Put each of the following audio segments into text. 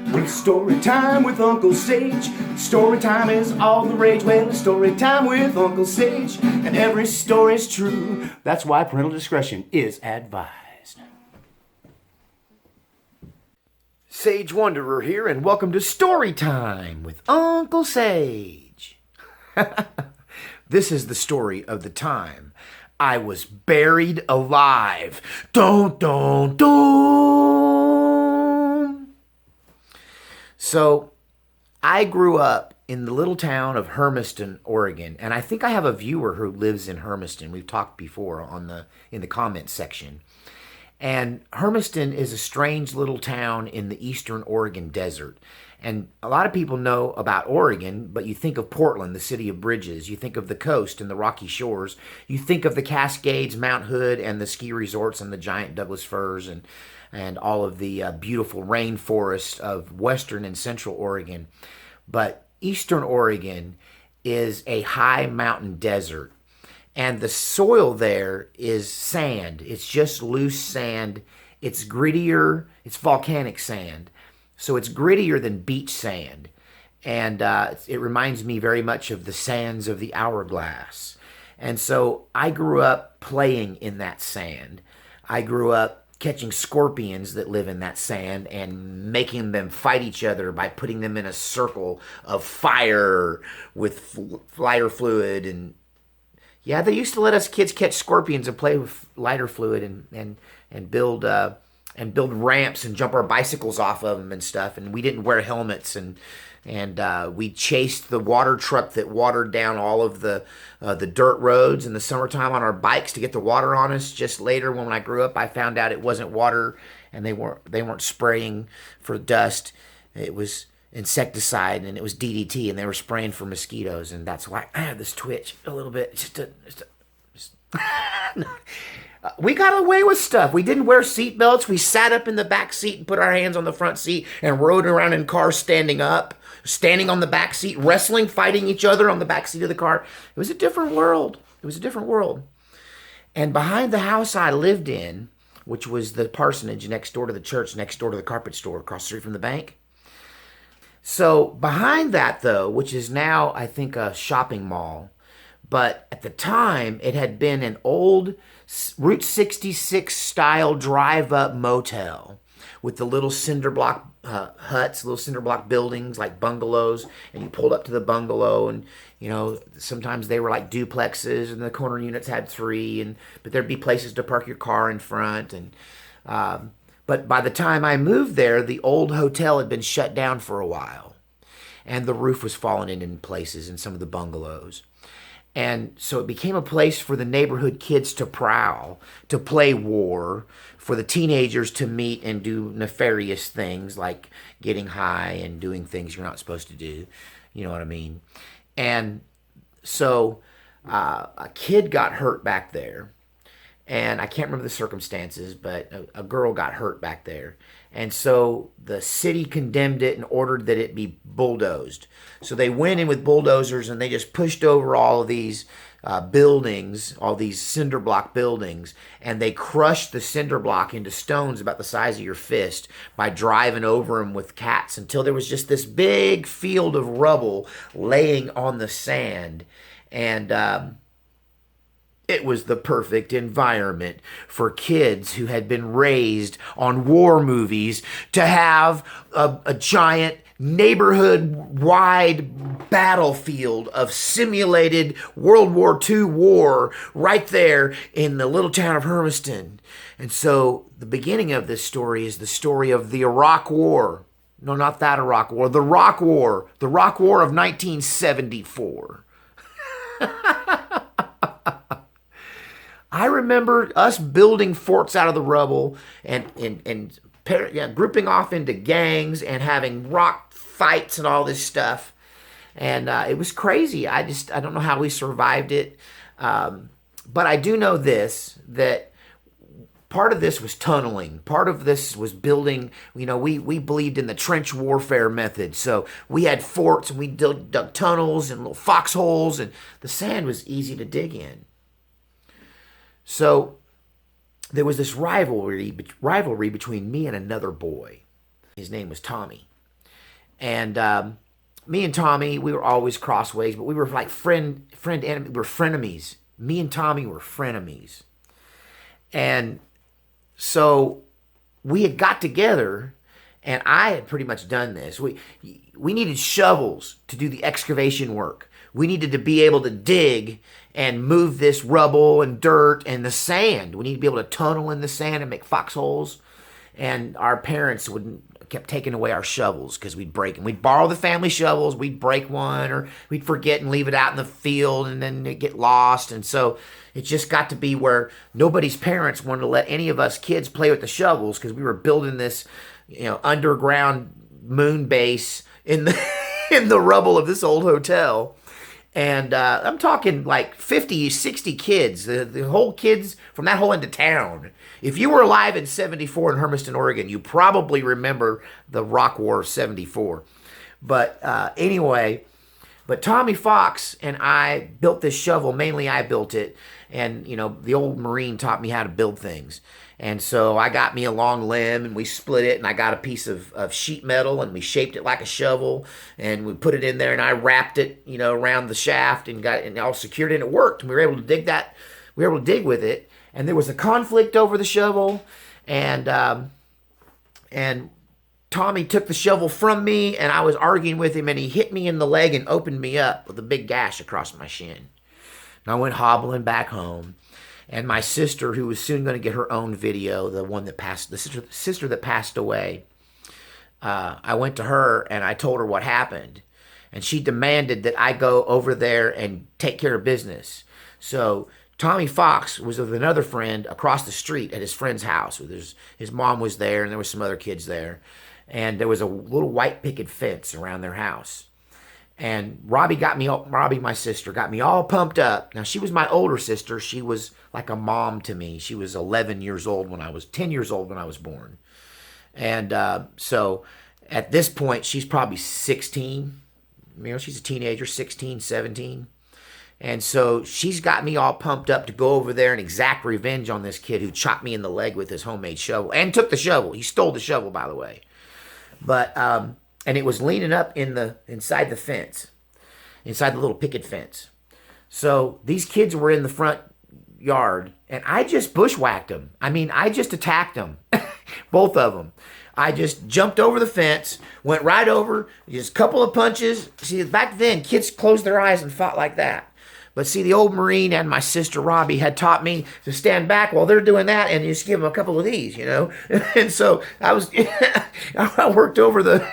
It's story time with Uncle Sage. Story time is all the rage. Well, it's story time with Uncle Sage, and every story's true. That's why parental discretion is advised. Sage Wanderer here, and welcome to Story Time with Uncle Sage. This is the story of the time I was buried alive. Dun, dun, dun. So, I grew up in the little town of Hermiston, Oregon, and I think I have a viewer who lives in Hermiston. We've talked before in the comments section. And Hermiston is a strange little town in the eastern Oregon desert. And a lot of people know about Oregon, but you think of Portland, the city of bridges. You think of the coast and the rocky shores. You think of the Cascades, Mount Hood, and the ski resorts and the giant Douglas firs and all of the beautiful rainforests of western and central Oregon. But eastern Oregon is a high mountain desert. And the soil there is sand. It's just loose sand. It's grittier. It's volcanic sand. So it's grittier than beach sand. And it reminds me very much of the sands of the hourglass. And so I grew up playing in that sand. I grew up catching scorpions that live in that sand and making them fight each other by putting them in a circle of fire with lighter fluid. And yeah, they used to let us kids catch scorpions and play with lighter fluid and build ramps and jump our bicycles off of them and stuff. And we didn't wear helmets, and we chased the water truck that watered down all of the dirt roads in the summertime on our bikes to get the water on us. Just later, when I grew up, I found out it wasn't water, and they weren't spraying for dust. It was insecticide, and it was DDT, and they were spraying for mosquitoes, and that's why I have this twitch a little bit. We got away with stuff. We didn't wear seat belts. We sat up in the back seat and put our hands on the front seat and rode around in cars standing up, standing on the back seat, wrestling, fighting each other on the back seat of the car. It was a different world. It was a different world. And behind the house I lived in, which was the parsonage next door to the church, next door to the carpet store across the street from the bank. So behind that, though, which is now, I think, a shopping mall, but at the time, it had been an old Route 66 style drive-up motel with the little cinder block huts, little cinder block buildings like bungalows, and you pulled up to the bungalow, and sometimes they were like duplexes, and the corner units had three, but there'd be places to park your car in front, and but by the time I moved there, the old hotel had been shut down for a while, and the roof was falling in places in some of the bungalows. And so it became a place for the neighborhood kids to prowl, to play war, for the teenagers to meet and do nefarious things like getting high and doing things you're not supposed to do. You know what I mean? And so a kid got hurt back there. And I can't remember the circumstances, but a girl got hurt back there. And so the city condemned it and ordered that it be bulldozed. So they went in with bulldozers and they just pushed over all of these buildings, all these cinder block buildings, and they crushed the cinder block into stones about the size of your fist by driving over them with cats until there was just this big field of rubble laying on the sand. And it was the perfect environment for kids who had been raised on war movies to have a giant neighborhood-wide battlefield of simulated World War II war right there in the little town of Hermiston. And so the beginning of this story is the story of the Iraq War. No, not that Iraq War. The Rock War. The Rock War of 1974. I remember us building forts out of the rubble and grouping off into gangs and having rock fights and all this stuff. And it was crazy. I don't know how we survived it. But I do know this, that part of this was tunneling. Part of this was building, we believed in the trench warfare method. So we had forts and we dug tunnels and little foxholes, and the sand was easy to dig in. So there was this rivalry between me and another boy. His name was Tommy. And me and Tommy, we were always crossways, but we were like enemy. We were frenemies. Me and Tommy were frenemies. And so we had got together, and I had pretty much done this. We needed shovels to do the excavation work. We needed to be able to dig and move this rubble and dirt and the sand. We needed to be able to tunnel in the sand and make foxholes. And our parents kept taking away our shovels because we'd break them. We'd borrow the family shovels, we'd break one, or we'd forget and leave it out in the field, and then it'd get lost. And so it just got to be where nobody's parents wanted to let any of us kids play with the shovels because we were building this, underground moon base in the in the rubble of this old hotel. And I'm talking like 50, 60 kids, the whole kids from that whole end of town. If you were alive in 74 in Hermiston, Oregon, you probably remember the Rock War of 74. But anyway, but Tommy Fox and I built this shovel. Mainly I built it. And, the old Marine taught me how to build things. And so I got me a long limb and we split it, and I got a piece of sheet metal and we shaped it like a shovel and we put it in there, and I wrapped it, around the shaft and got it and all secured it, and it worked. And we were able to dig that. We were able to dig with it. And there was a conflict over the shovel, and Tommy took the shovel from me, and I was arguing with him, and he hit me in the leg and opened me up with a big gash across my shin. And I went hobbling back home. And my sister, who was soon going to get her own video, the sister that passed away, I went to her and I told her what happened. And she demanded that I go over there and take care of business. So Tommy Fox was with another friend across the street at his friend's house. His mom was there, and there was some other kids there. And there was a little white picket fence around their house. And Robbie, my sister, got me all pumped up. Now, she was my older sister. She was like a mom to me. She was 10 years old when I was born. And so at this point, she's probably 16. She's a teenager, 16, 17. And so she's got me all pumped up to go over there and exact revenge on this kid who chopped me in the leg with his homemade shovel and took the shovel. He stole the shovel, by the way. But and it was leaning up inside the fence, inside the little picket fence. So these kids were in the front yard, and I just bushwhacked them. I just attacked them, both of them. I just jumped over the fence, went right over, just a couple of punches. See, back then, kids closed their eyes and fought like that. But see, the old Marine and my sister Robbie had taught me to stand back while they're doing that and just give them a couple of these, And so I worked over the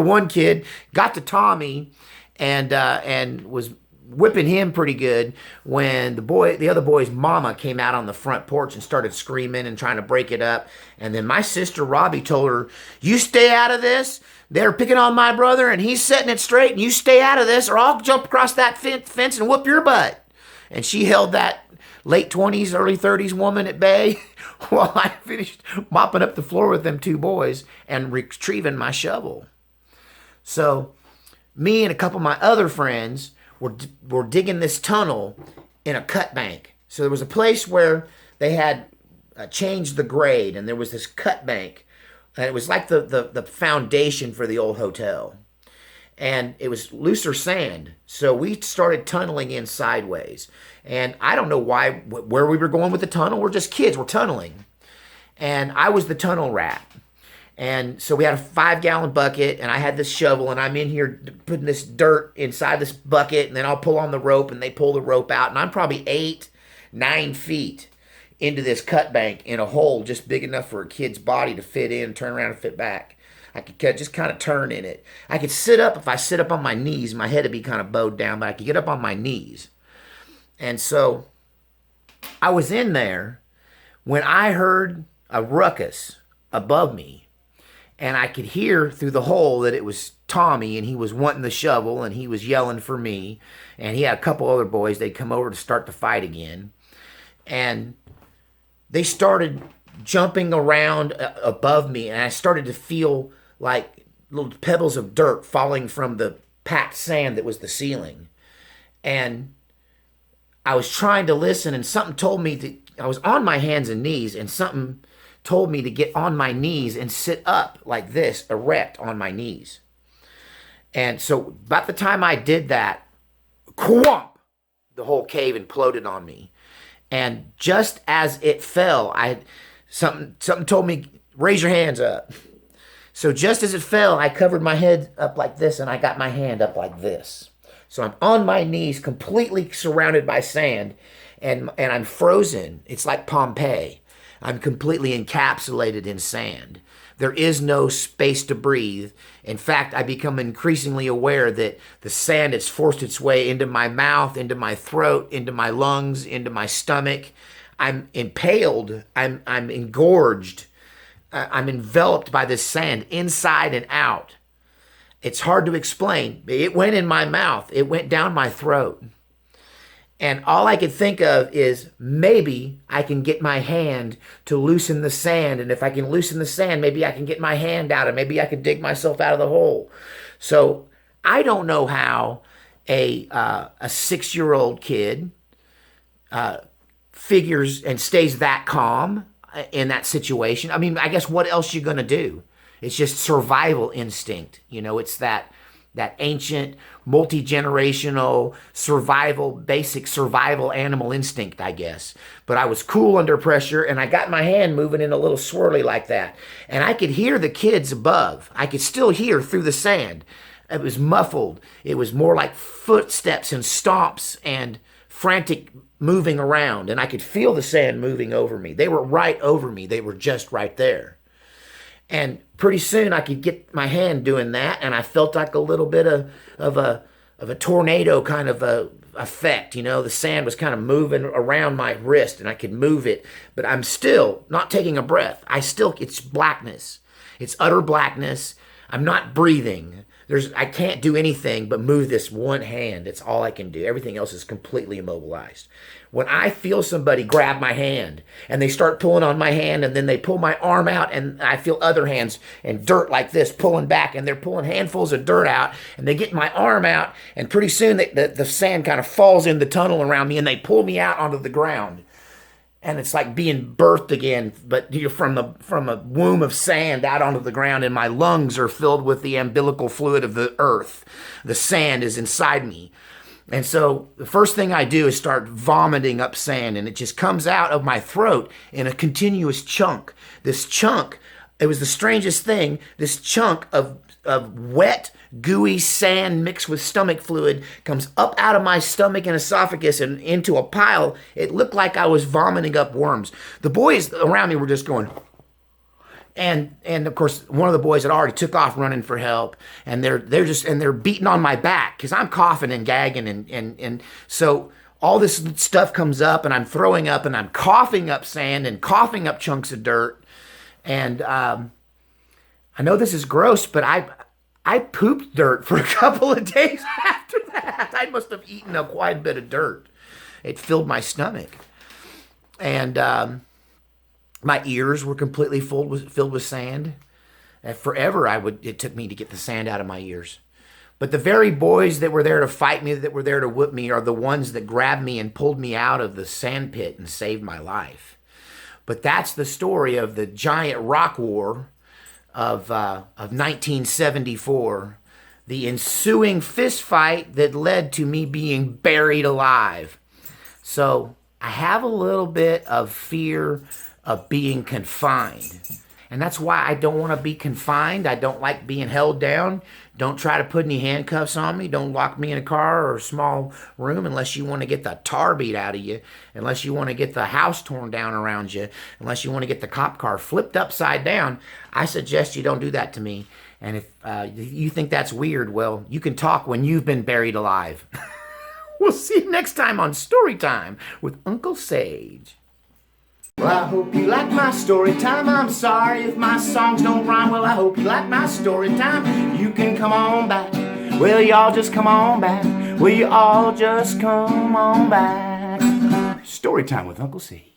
one kid, got to Tommy, and was whipping him pretty good when the other boy's mama came out on the front porch and started screaming and trying to break it up. And then my sister Robbie told her, "You stay out of this. They're picking on my brother and he's setting it straight, and you stay out of this or I'll jump across that fence and whoop your butt." And she held that late 20s, early 30s woman at bay while I finished mopping up the floor with them two boys and retrieving my shovel. So me and a couple of my other friends were digging this tunnel in a cut bank. So there was a place where they had changed the grade, and there was this cut bank. And it was like the foundation for the old hotel. And it was looser sand. So we started tunneling in sideways. And I don't know where we were going with the tunnel. We're just kids. We're tunneling. And I was the tunnel rat. And so we had a 5-gallon bucket, and I had this shovel, and I'm in here putting this dirt inside this bucket, and then I'll pull on the rope, and they pull the rope out. And I'm probably 8, 9 feet into this cut bank in a hole just big enough for a kid's body to fit in, turn around and fit back. I could just kind of turn in it. I could sit up. If I sit up on my knees, my head would be kind of bowed down, but I could get up on my knees. And so I was in there when I heard a ruckus above me. And I could hear through the hole that it was Tommy, and he was wanting the shovel, and he was yelling for me. And he had a couple other boys. They'd come over to start the fight again. And they started jumping around above me, and I started to feel like little pebbles of dirt falling from the packed sand that was the ceiling. And I was trying to listen, and something told me that I was on my hands and knees, and something told me to get on my knees and sit up like this, erect on my knees. And so about the time I did that, kwump, the whole cave imploded on me. And just as it fell, something told me, raise your hands up. So just as it fell, I covered my head up like this, and I got my hand up like this. So I'm on my knees, completely surrounded by sand, and I'm frozen. It's like Pompeii. I'm completely encapsulated in sand. There is no space to breathe. In fact, I become increasingly aware that the sand has forced its way into my mouth, into my throat, into my lungs, into my stomach. I'm impaled. I'm engorged. I'm enveloped by this sand inside and out. It's hard to explain. It went in my mouth. It went down my throat. And all I could think of is maybe I can get my hand to loosen the sand. And if I can loosen the sand, maybe I can get my hand out and maybe I can dig myself out of the hole. So I don't know how a 6-year-old kid figures and stays that calm in that situation. I mean, I guess what else you going to do? It's just survival instinct. You know, it's that ancient, multi-generational basic survival animal instinct, I guess. But I was cool under pressure, and I got my hand moving in a little swirly like that. And I could hear the kids above. I could still hear through the sand. It was muffled. It was more like footsteps and stomps and frantic moving around. And I could feel the sand moving over me. They were right over me. They were just right there. And pretty soon I could get my hand doing that, and I felt like a little bit of a tornado kind of a effect. You know, the sand was kind of moving around my wrist, and I could move it, but I'm still not taking a breath. It's blackness. It's utter blackness. I'm not breathing. I can't do anything but move this one hand. It's all I can do. Everything else is completely immobilized. When I feel somebody grab my hand and they start pulling on my hand and then they pull my arm out and I feel other hands and dirt like this pulling back and they're pulling handfuls of dirt out and they get my arm out and pretty soon the sand kind of falls in the tunnel around me and they pull me out onto the ground. And it's like being birthed again, but from a womb of sand out onto the ground, and my lungs are filled with the umbilical fluid of the earth. The sand is inside me. And so the first thing I do is start vomiting up sand, and it just comes out of my throat in a continuous chunk. This chunk, it was the strangest thing, this chunk of wet, gooey sand mixed with stomach fluid comes up out of my stomach and esophagus and into a pile. It looked like I was vomiting up worms. The boys around me were just going, and of course one of the boys had already took off running for help, and they're beating on my back because I'm coughing and gagging and so all this stuff comes up and I'm throwing up and I'm coughing up sand and coughing up chunks of dirt. And I know this is gross, but I pooped dirt for a couple of days after that. I must have eaten quite a bit of dirt. It filled my stomach. And my ears were completely filled with sand. And forever it took me to get the sand out of my ears. But the very boys that were there to fight me, that were there to whip me, are the ones that grabbed me and pulled me out of the sand pit and saved my life. But that's the story of the giant rock war of 1974, the ensuing fist fight that led to me being buried alive. So I have a little bit of fear of being confined. And that's why I don't want to be confined. I don't like being held down. Don't try to put any handcuffs on me. Don't lock me in a car or a small room unless you want to get the tar beat out of you, unless you want to get the house torn down around you, unless you want to get the cop car flipped upside down. I suggest you don't do that to me. And if you think that's weird, well, you can talk when you've been buried alive. We'll see you next time on Storytime with Uncle Sage. Well, I hope you like my story time. I'm sorry if my songs don't rhyme. Well, I hope you like my story time. You can come on back. Will y'all just come on back? Will you all just come on back? Story time with Uncle C.